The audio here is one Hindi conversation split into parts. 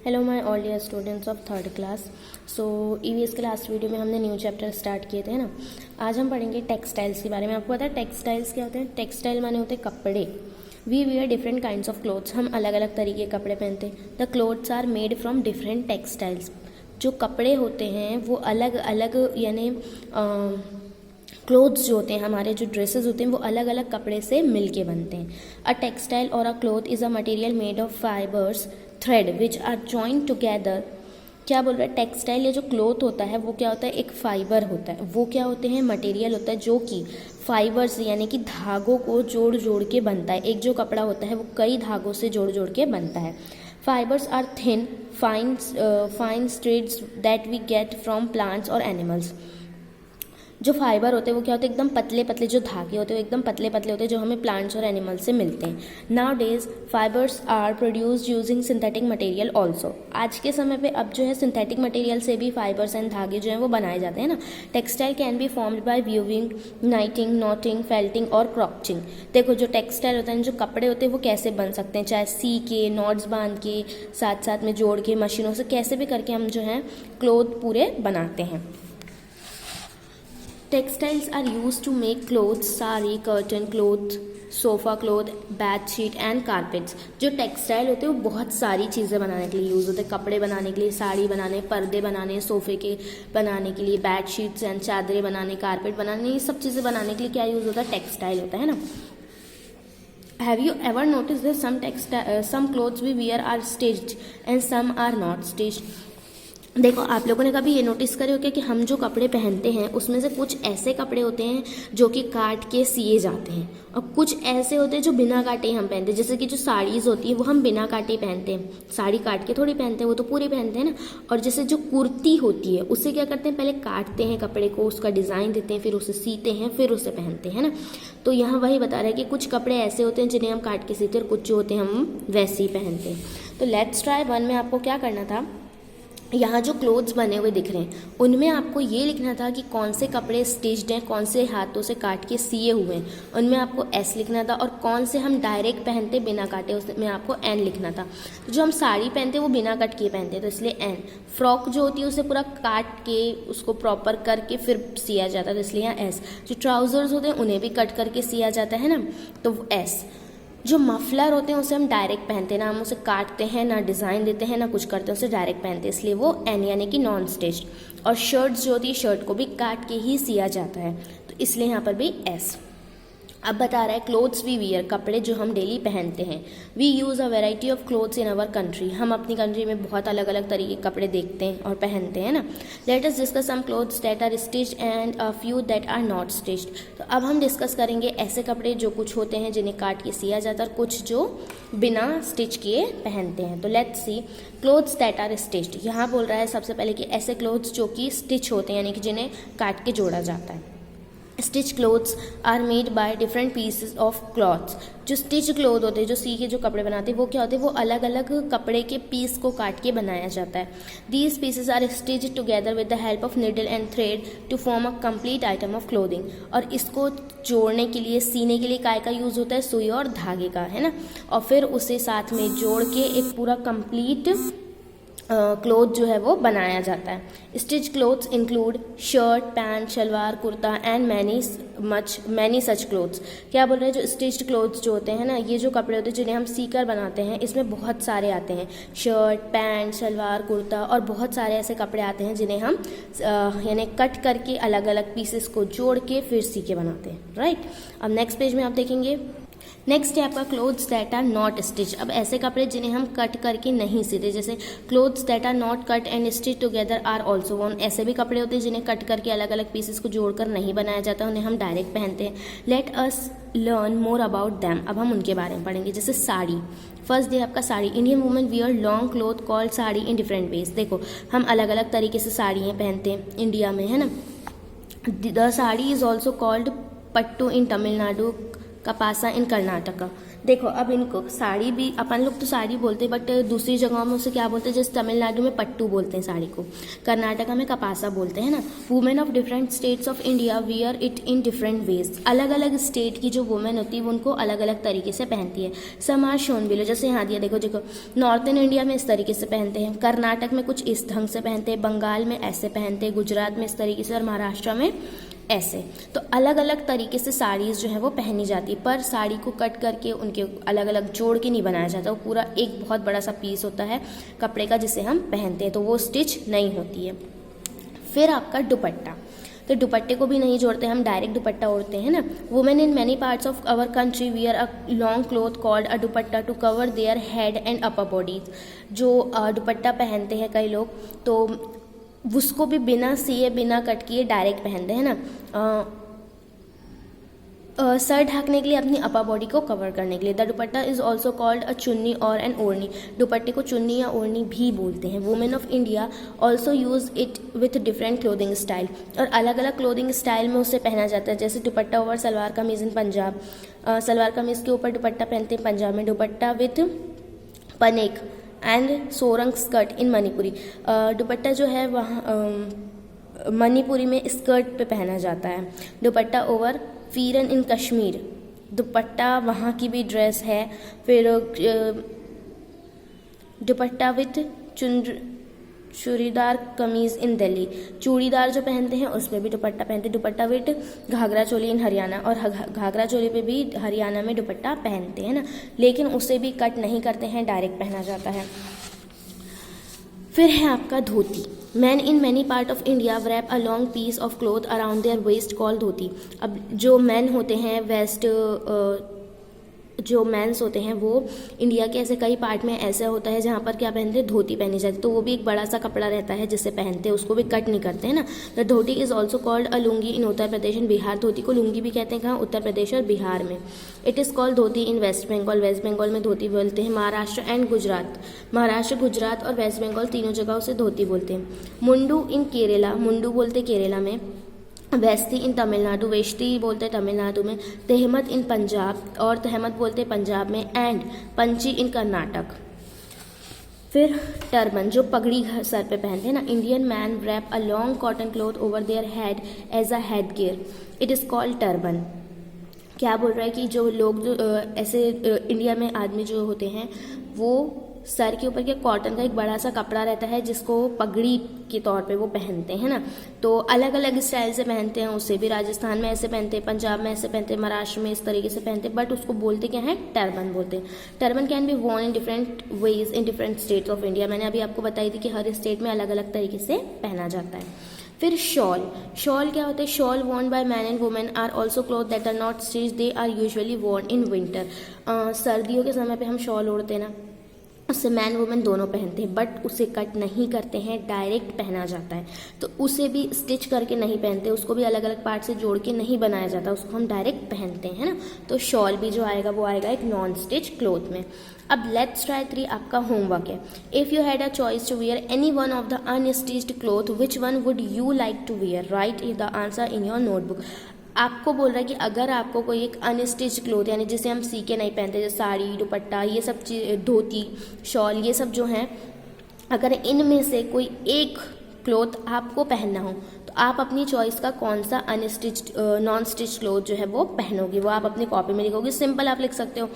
Hello my all dear students of third class. So EVS के लास्ट वीडियो में हमने न्यू चैप्टर स्टार्ट किए थे ना। आज हम पढ़ेंगे टेक्सटाइल्स के बारे में। आपको पता है टेक्सटाइल्स क्या होते हैं? टेक्सटाइल माने होते हैं कपड़े। We wear different kinds of clothes. हम अलग अलग तरीके के कपड़े पहनते हैं। The clothes are made from different textiles. जो कपड़े होते हैं वो अलग अलग यानी क्लोथ्स जो होते हैं, हमारे जो ड्रेसेस होते हैं वो अलग अलग कपड़े से मिलके बनते हैं। अ टेक्सटाइल और a cloth is a material made of fibres thread which are joint together. क्या बोल रहा है? टेक्सटाइल या जो क्लोथ होता है वो क्या होता है? एक फाइबर होता है। वो क्या होते हैं? मटेरियल होता है जो कि फाइबर्स यानी कि धागों को जोड़ जोड़ के बनता है। एक जो कपड़ा होता है वो कई धागों से जोड़ जोड़ के बनता है। Fibres are thin fine strands that we get from plants और एनिमल्स। जो फाइबर होते हैं वो क्या होते हैं? एकदम पतले पतले जो धागे होते हैं वो एकदम पतले पतले होते हैं जो हमें प्लांट्स और एनिमल्स से मिलते हैं। Now days fibres are produced using synthetic material also. आज के समय पे अब जो है सिंथेटिक मटेरियल से भी फाइबर्स एंड धागे जो हैं वो बनाए जाते हैं ना। Textile can be formed by weaving, knitting, knotting, felting और क्रॉचिंग। देखो जो टेक्सटाइल होता है, जो कपड़े होते हैं वो कैसे बन सकते हैं? चाहे सी के, नॉट्स बांध के, साथ साथ में जोड़ के, मशीनों से, कैसे भी करके हम जो है क्लोथ पूरे बनाते हैं। Textiles are used to make clothes, sari, curtain cloth, sofa cloth, bed sheet and carpets. जो टेक्सटाइल होते हैं वो बहुत सारी चीज़ें बनाने के लिए यूज़ होते हैं। कपड़े बनाने के लिए, साड़ी बनाने, पर्दे बनाने, सोफ़े के बनाने के लिए, बेड शीट्स एंड चादरें बनाने, कारपेट बनाने, ये सब चीज़ें बनाने के लिए क्या यूज़ होता है? टेक्सटाइल होता है ना। Have you ever noticed that some clothes we wear are stitched and some are not stitched? देखो आप लोगों ने कभी ये नोटिस करे हो क्या कि हम जो कपड़े पहनते हैं उसमें से कुछ ऐसे कपड़े होते हैं जो कि काट के सिए जाते हैं और कुछ ऐसे होते हैं जो बिना काटे हम पहनते हैं। जैसे कि जो साड़ीज़ होती है वो हम बिना काटे पहनते हैं, साड़ी काट के थोड़ी पहनते हैं, वो तो पूरी पहनते हैं ना। और जैसे जो कुर्ती होती है उससे क्या करते हैं? पहले काटते हैं कपड़े को, उसका डिज़ाइन देते हैं, फिर उसे सीते हैं, फिर उसे पहनते हैं ना। तो यहाँ वही बता रहा है कि कुछ कपड़े ऐसे होते हैं जिन्हें हम काट के सीते हैं और कुछ जो होते हैं हम वैसे ही पहनते हैं। तो लेट्स ट्राई वन में आपको क्या करना था, यहाँ जो क्लोथ्स बने हुए दिख रहे हैं उनमें आपको ये लिखना था कि कौन से कपड़े स्टिच्ड हैं, कौन से हाथों से काट के सिए हुए हैं, उनमें आपको एस लिखना था। और कौन से हम डायरेक्ट पहनते बिना काटे उसमें आपको एन लिखना था। तो जो हम साड़ी पहनते वो बिना कट किए पहनते तो इसलिए एन। फ्रॉक जो होती है उसे पूरा काट के उसको प्रॉपर करके फिर सिया जाता है तो इसलिए यहाँ एस। जो ट्राउजर्स होते हैं उन्हें भी कट करके सिया जाता है ना, तो एस। जो मफलर होते हैं उसे हम डायरेक्ट पहनते हैं ना, हम उसे काटते हैं ना, डिज़ाइन देते हैं ना, कुछ करते हैं, उसे डायरेक्ट पहनते हैं इसलिए वो एन यानी कि नॉन स्टिच्ड। और शर्ट्स जो होती है शर्ट को भी काट के ही सिया जाता है तो इसलिए यहाँ पर भी एस। अब बता रहा है क्लोथ्स वी वियर, कपड़े जो हम डेली पहनते हैं। We use a variety of clothes in our country. हम अपनी कंट्री में बहुत अलग अलग तरीके के कपड़े देखते हैं और पहनते हैं ना। Let us discuss some clothes that are stitched and a few that are not stitched. तो अब हम डिस्कस करेंगे ऐसे कपड़े जो कुछ होते हैं जिन्हें काट के सिया जाता है और कुछ जो बिना स्टिच किए पहनते हैं। तो let's see clothes that are stitched. यहाँ बोल रहा है सबसे पहले कि ऐसे क्लोथ्स जो कि स्टिच होते हैं यानी कि जिन्हें काट के जोड़ा जाता है। Stitch clothes are made by different pieces of clothes. जो स्टिच क्लोथ होते हैं, जो सी के जो कपड़े बनाते हैं वो क्या होते हैं? वो अलग अलग कपड़े के पीस को काट के बनाया जाता है। These pieces are stitched together with the help of needle and thread to form a complete item of clothing. और इसको जोड़ने के लिए, सीने के लिए काय का यूज़ होता है? सुई और धागे का, है ना। और फिर उसे साथ में जोड़ के एक पूरा कंप्लीट क्लोथ जो है वो बनाया जाता है। Stitch clothes include shirt, pant, salwar, kurta and many such clothes. क्या बोल रहे हैं? जो स्टिच्ड क्लोथ्स जो होते हैं ना, ये जो कपड़े होते हैं जिन्हें हम सीकर बनाते हैं, इसमें बहुत सारे आते हैं। शर्ट, पैंट, शलवार, कुर्ता और बहुत सारे ऐसे कपड़े आते हैं जिन्हें हम यानी कट करके अलग अलग पीसेस को जोड़ के फिर सी के बनाते हैं, राइट। अब नेक्स्ट पेज में आप देखेंगे, नेक्स्ट है आपका clothes that are not stitch. अब ऐसे कपड़े जिन्हें हम कट करके नहीं सीते, जैसे clothes that are not cut and stitch together are also worn. ऐसे भी कपड़े होते हैं जिन्हें कट करके अलग अलग पीसेस को जोड़कर नहीं बनाया जाता, उन्हें हम डायरेक्ट पहनते हैं। Let us learn more about them. अब हम उनके बारे में पढ़ेंगे। जैसे साड़ी, फर्स्ट डे आपका sari. Indian women wear long cloth called sari in different ways. देखो हम अलग अलग तरीके से साड़ियाँ पहनते हैं इंडिया में, है ना। The sari is also called पट्टू इन तमिलनाडु, कपासा इन कर्नाटका। देखो अब इनको साड़ी भी अपन लोग तो साड़ी बोलते हैं, बट दूसरी जगहों में उसे क्या बोलते हैं, जैसे तमिलनाडु में पट्टू बोलते हैं साड़ी को, कर्नाटका में कपासा बोलते हैं ना। Women of different states of India wear it in different ways. अलग अलग स्टेट की जो वुमेन होती है वो उनको अलग अलग तरीके से पहनती है। सम आर शोन बिलो, जैसे यहाँ दिया देखो देखो, नॉर्थन इंडिया में इस तरीके से पहनते हैं, कर्नाटक में कुछ इस ढंग से पहनते हैं, बंगाल में ऐसे पहनते हैं, गुजरात में इस तरीके से, और महाराष्ट्र में ऐसे। तो अलग अलग तरीके से साड़ीज़ जो है वो पहनी जाती है, पर साड़ी को कट करके उनके अलग अलग जोड़ के नहीं बनाया जाता, वो पूरा एक बहुत बड़ा सा पीस होता है कपड़े का जिसे हम पहनते हैं, तो वो स्टिच नहीं होती है। फिर आपका दुपट्टा, तो दुपट्टे को भी नहीं जोड़ते, हम डायरेक्ट दुपट्टा ओढ़ते हैं ना। Women in many parts of our country wear a long cloth called a dupatta to cover their head and upper bodies. जो दुपट्टा पहनते हैं कई लोग, तो उसको भी बिना सिए बिना कट किए डायरेक्ट पहनते हैं ना, सर ढकने के लिए, अपनी अपर बॉडी को कवर करने के लिए। The dupatta is also called अ चुन्नी और एन ओढ़नी। दुपट्टे को चुन्नी या ओढ़नी भी बोलते हैं। Women of India also use it with different clothing style, और अलग अलग क्लोथिंग स्टाइल में उसे पहना जाता है, जैसे दुपट्टा ओवर सलवार कमीज इन पंजाब, सलवार कमीज के ऊपर दुपट्टा पहनते हैं पंजाब में, dupatta with phanek and sarong skirt in Manipuri. Dupatta जो है वहाँ मणिपुरी में स्कर्ट पे पहना जाता है। दुपट्टा ओवर फीरन इन कश्मीर, दुपट्टा वहाँ की भी ड्रेस है। फिर दुपट्टा विथ चूड़ीदार कमीज इन दिल्ली, चूड़ीदार जो पहनते हैं उसमें भी दुपट्टा पहनते हैं। दुपट्टा विथ घाघरा चोली इन हरियाणा, और घाघरा चोली पे भी हरियाणा में दुपट्टा पहनते हैं ना, लेकिन उसे भी कट नहीं करते हैं, डायरेक्ट पहना जाता है। फिर है आपका dhoti. Man in many part of India wrap a long piece of cloth around their waist called धोती। अब जो मैन होते हैं वेस्ट, जो मैंस होते हैं वो इंडिया के ऐसे कई पार्ट में ऐसा होता है जहाँ पर क्या पहनते हैं, धोती पहनी जाती है, तो वो भी एक बड़ा सा कपड़ा रहता है जिसे पहनते हैं, उसको भी कट नहीं करते हैं ना। The dhoti is also called a lungi in Uttar Pradesh and Bihar. Dhoti को लुंगी भी कहते हैं कहाँ, उत्तर प्रदेश और बिहार में। It is called dhoti in West Bengal, West Bengal में धोती बोलते हैं। महाराष्ट्र एंड गुजरात, महाराष्ट्र गुजरात और वेस्ट बंगाल तीनों जगह उसे धोती बोलते हैं। मुंडू इन केरला, मुंडू बोलते केरला में। वेस्ती इन तमिलनाडु, वेष्टी बोलते हैं तमिलनाडु में। तहमत इन पंजाब, और तहमत बोलते हैं पंजाब में। And panche in Karnataka. फिर टर्बन, जो पगड़ी सर पे पहनते हैं ना। Indian man wrap a long cotton cloth over their head as a headgear, it is called turban. क्या बोल रहा है कि जो लोग जो ऐसे इंडिया में आदमी जो होते हैं वो सर के ऊपर के कॉटन का एक बड़ा सा कपड़ा रहता है जिसको पगड़ी के तौर पे वो पहनते हैं ना, तो अलग अलग स्टाइल से पहनते हैं उसे भी। राजस्थान में ऐसे पहनते हैं, पंजाब में ऐसे पहनते हैं, महाराष्ट्र में इस तरीके से पहनते हैं, बट उसको बोलते क्या है, टर्बन बोलते हैं। Turban can be Warne in different ways in different states of India. मैंने अभी आपको बताई थी कि हर स्टेट में अलग अलग तरीके से पहना जाता है। फिर शॉल, शॉल क्या होता है, shawl worn by man and women are also cloth that are not stitched, they are usually worn in winter. सर्दियों के समय पे हम शॉल ओढ़ते हैं ना, उससे मैन वुमेन दोनों पहनते हैं, बट उसे कट नहीं करते हैं, डायरेक्ट पहना जाता है। तो उसे भी स्टिच करके नहीं पहनते, उसको भी अलग अलग पार्ट से जोड़ के नहीं बनाया जाता, उसको हम डायरेक्ट पहनते हैं ना। तो शॉल भी जो आएगा वो आएगा एक नॉन स्टिच क्लोथ में। अब लेट्स ट्राई 3 आपका होमवर्क है। If you had a choice to wear any one of the unstitched cloth, which one would you like to wear, write the answer in your notebook. आपको बोल रहा है कि अगर आपको कोई एक अनस्टिच क्लोथ, यानी जिसे हम सी के नहीं पहनते, जैसे साड़ी, दुपट्टा, ये सब चीज, धोती, शॉल, ये सब जो हैं, अगर इनमें से कोई एक क्लोथ आपको पहनना हो तो आप अपनी चॉइस का कौन सा अनस्टिच नॉन स्टिच क्लोथ जो है वो पहनोगे, वो आप अपनी कॉपी में लिखोगे। सिंपल आप लिख सकते हो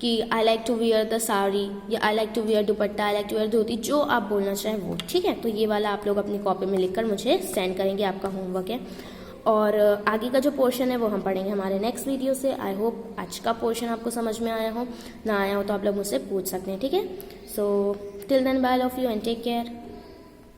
कि I like to wear the sari, या I like to wear dupatta, I like to wear dhoti, जो आप बोलना चाहें वो, ठीक है। तो ये वाला आप लोग अपनी कॉपी में लिखकर मुझे सेंड करेंगे, आपका होमवर्क है। और आगे का जो पोर्शन है वो हम पढ़ेंगे हमारे नेक्स्ट वीडियो से। आई होप आज का पोर्शन आपको समझ में आया हो, ना आया हो तो आप लोग मुझसे पूछ सकते हैं, ठीक है। So till then bye, love you and take care.